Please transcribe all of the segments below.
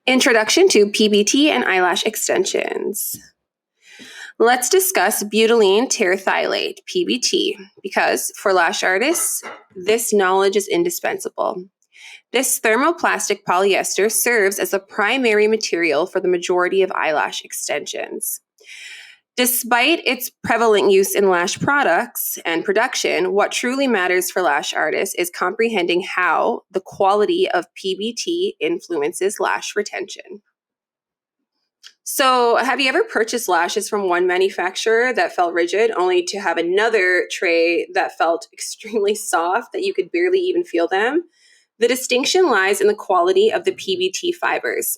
Introduction to PBT and eyelash extensions. Let's discuss butylene terephthalate, PBT, because for lash artists, this knowledge is indispensable. This thermoplastic polyester serves as the primary material for the majority of eyelash extensions. Despite its prevalent use in lash products and production, what truly matters for lash artists is comprehending how the quality of PBT influences lash retention. So, have you ever purchased lashes from one manufacturer that felt rigid, only to have another tray that felt extremely soft that you could barely even feel them? The distinction lies in the quality of the PBT fibers.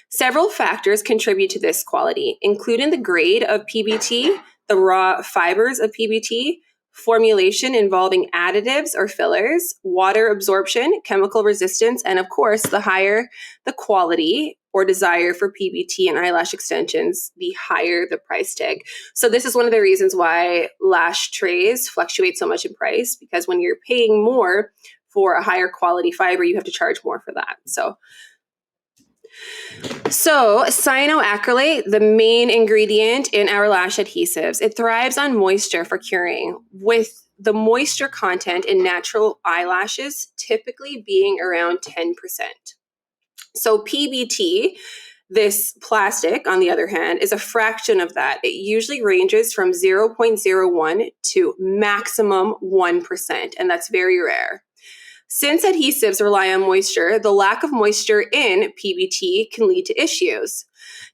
Several factors contribute to this quality, including the grade of PBT, the raw fibers of PBT, formulation involving additives or fillers, water absorption, chemical resistance, and of course, the higher the quality or desire for PBT and eyelash extensions, the higher the price tag. So this is one of the reasons why lash trays fluctuate so much in price, because when you're paying more for a higher quality fiber, you have to charge more for that. So cyanoacrylate, the main ingredient in our lash adhesives, it thrives on moisture for curing, with the moisture content in natural eyelashes typically being around 10%. So PBT, this plastic, on the other hand, is a fraction of that. It usually ranges from 0.01 to maximum 1%, and that's very rare. Since adhesives rely on moisture, the lack of moisture in PBT can lead to issues.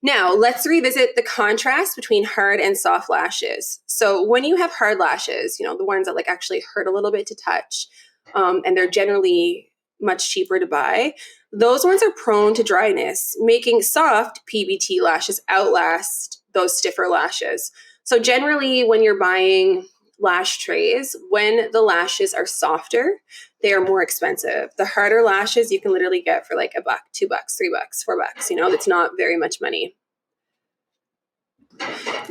Now, let's revisit the contrast between hard and soft lashes. So when you have hard lashes, the ones that actually hurt a little bit to touch, and they're generally much cheaper to buy, those ones are prone to dryness, making soft PBT lashes outlast those stiffer lashes. So generally, when you're buying lash trays, when the lashes are softer, they are more expensive. The harder lashes you can literally get for $1, $2, $3, $4. It's not very much money.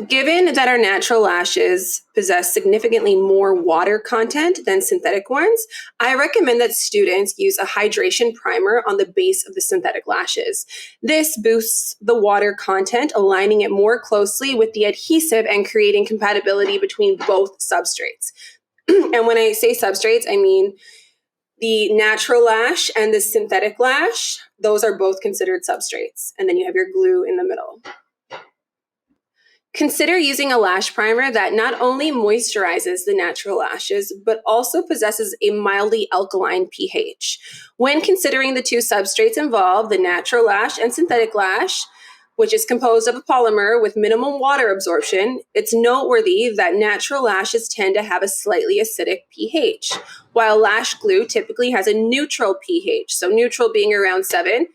Given that our natural lashes possess significantly more water content than synthetic ones, I recommend that students use a hydration primer on the base of the synthetic lashes. This boosts the water content, aligning it more closely with the adhesive and creating compatibility between both substrates. And when I say substrates, I mean the natural lash and the synthetic lash. Those are both considered substrates. And then you have your glue in the middle. Consider using a lash primer that not only moisturizes the natural lashes, but also possesses a mildly alkaline pH. When considering the two substrates involved, the natural lash and synthetic lash, which is composed of a polymer with minimum water absorption, it's noteworthy that natural lashes tend to have a slightly acidic pH, while lash glue typically has a neutral pH, so neutral being around 7,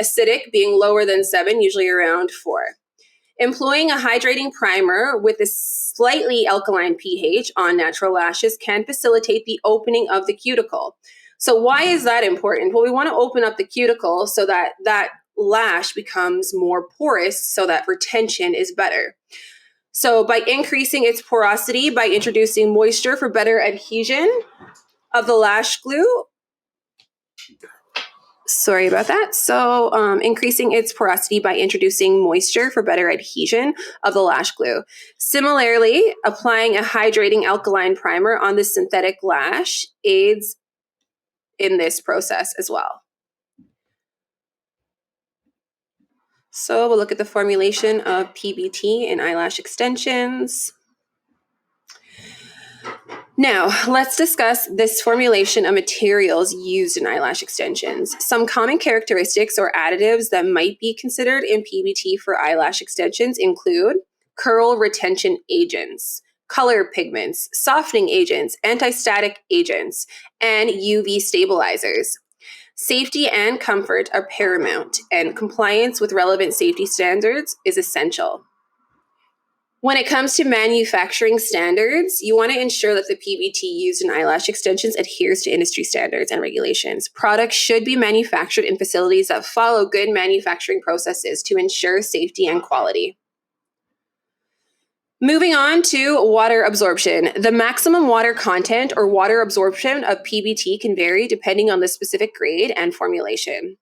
acidic being lower than 7, usually around 4. Employing a hydrating primer with a slightly alkaline pH on natural lashes can facilitate the opening of the cuticle. So why is that important? Well, we want to open up the cuticle so that that lash becomes more porous so that retention is better. So by increasing its porosity, by introducing moisture for better adhesion of the lash glue, sorry about that. So increasing its porosity by introducing moisture for better adhesion of the lash glue. Similarly, applying a hydrating alkaline primer on the synthetic lash aids in this process as well. So we'll look at the formulation of PBT in eyelash extensions. Now, let's discuss this formulation of materials used in eyelash extensions. Some common characteristics or additives that might be considered in PBT for eyelash extensions include curl retention agents, color pigments, softening agents, anti-static agents, and UV stabilizers. Safety and comfort are paramount, and compliance with relevant safety standards is essential. When it comes to manufacturing standards, you want to ensure that the PBT used in eyelash extensions adheres to industry standards and regulations. Products should be manufactured in facilities that follow good manufacturing processes to ensure safety and quality. Moving on to water absorption. The maximum water content or water absorption of PBT can vary depending on the specific grade and formulation.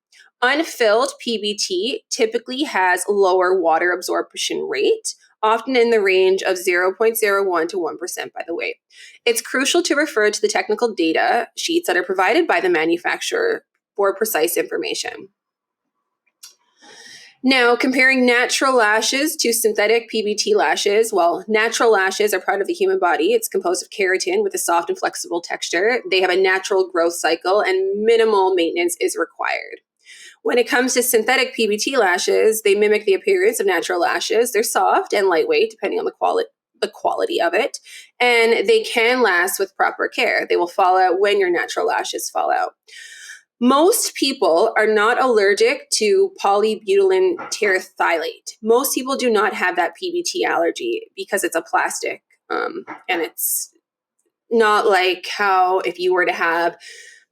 Unfilled PBT typically has lower water absorption rate, often in the range of 0.01 to 1%, by the way. It's crucial to refer to the technical data sheets that are provided by the manufacturer for precise information. Now, comparing natural lashes to synthetic PBT lashes, well, natural lashes are part of the human body. It's composed of keratin with a soft and flexible texture. They have a natural growth cycle and minimal maintenance is required. When it comes to synthetic PBT lashes, they mimic the appearance of natural lashes. They're soft and lightweight, depending on the quality of it, and they can last with proper care. They will fall out when your natural lashes fall out. Most people are not allergic to polybutylene terephthalate. Most people do not have that PBT allergy because it's a plastic, and it's not like how if you were to have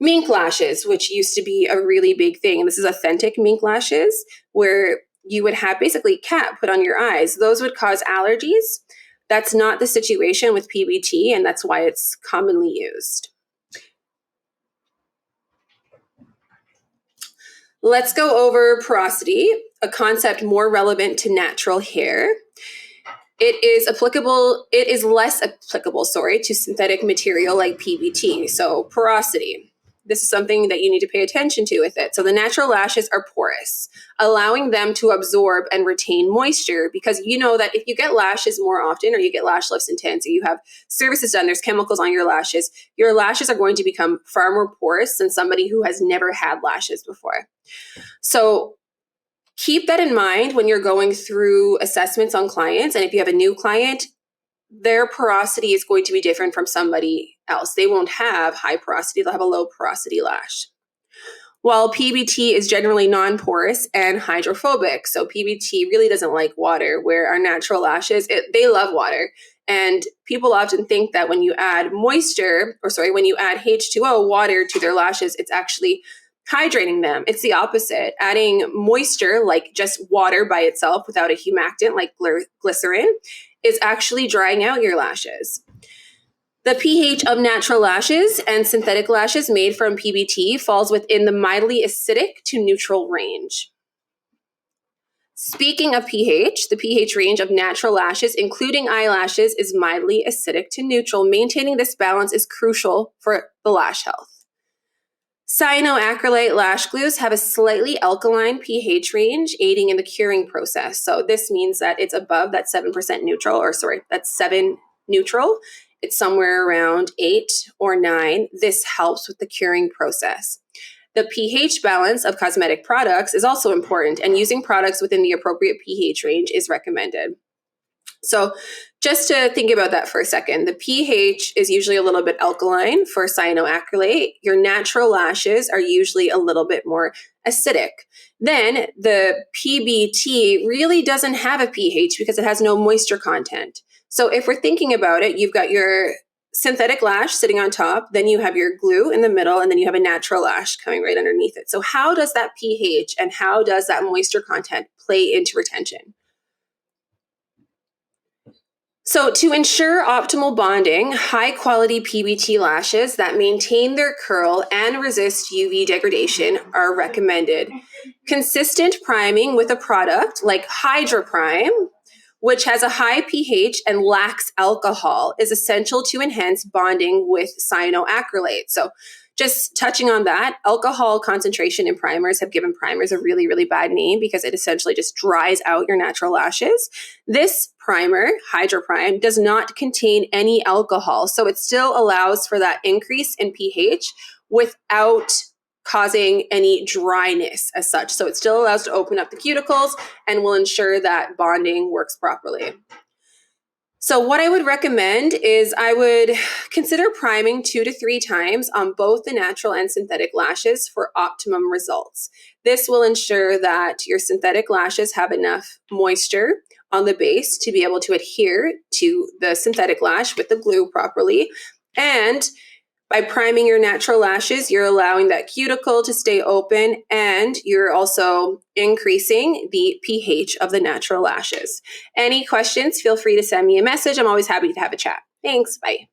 mink lashes, which used to be a really big thing. And this is authentic mink lashes, where you would have basically cat put on your eyes. Those would cause allergies. That's not the situation with PBT, and that's why it's commonly used. Let's go over porosity, a concept more relevant to natural hair. It is less applicable, to synthetic material like PBT. So porosity. This is something that you need to pay attention to with it. So the natural lashes are porous, allowing them to absorb and retain moisture, because you know that if you get lashes more often, or you get lash lifts and tints, or you have services done, there's chemicals on your lashes are going to become far more porous than somebody who has never had lashes before. So keep that in mind when you're going through assessments on clients. And if you have a new client, their porosity is going to be different from somebody else. They won't have high porosity, they'll have a low porosity lash. While PBT is generally non-porous and hydrophobic, so PBT really doesn't like water, where our natural lashes, they love water. And people often think that when you add when you add H2O, water, to their lashes, it's actually hydrating them. It's the opposite. Adding moisture, like just water by itself without a humectant like glycerin, is actually drying out your lashes. The pH of natural lashes and synthetic lashes made from PBT falls within the mildly acidic to neutral range. Speaking of pH, the pH range of natural lashes, including eyelashes, is mildly acidic to neutral. Maintaining this balance is crucial for the lash health. Cyanoacrylate lash glues have a slightly alkaline pH range, aiding in the curing process. So this means that it's above that 7% neutral, that's 7 neutral. It's somewhere around 8 or 9. This helps with the curing process. The pH balance of cosmetic products is also important, and using products within the appropriate pH range is recommended. So just to think about that for a second, the pH is usually a little bit alkaline for cyanoacrylate. Your natural lashes are usually a little bit more acidic. Then the PBT really doesn't have a pH because it has no moisture content. So if we're thinking about it, you've got your synthetic lash sitting on top, then you have your glue in the middle, and then you have a natural lash coming right underneath it. So how does that pH and how does that moisture content play into retention? So to ensure optimal bonding, high-quality PBT lashes that maintain their curl and resist UV degradation are recommended. Consistent priming with a product like HydraPrime, which has a high pH and lacks alcohol, is essential to enhance bonding with cyanoacrylate. So just touching on that, alcohol concentration in primers have given primers a really, really bad name because it essentially just dries out your natural lashes. This primer, HydraPrime, does not contain any alcohol, so it still allows for that increase in pH without causing any dryness as such. So it still allows to open up the cuticles and will ensure that bonding works properly. So what I would recommend is I would consider priming 2 to 3 times on both the natural and synthetic lashes for optimum results. This will ensure that your synthetic lashes have enough moisture on the base to be able to adhere to the synthetic lash with the glue properly. And by priming your natural lashes, you're allowing that cuticle to stay open, and you're also increasing the pH of the natural lashes. Any questions, feel free to send me a message. I'm always happy to have a chat. Thanks. Bye.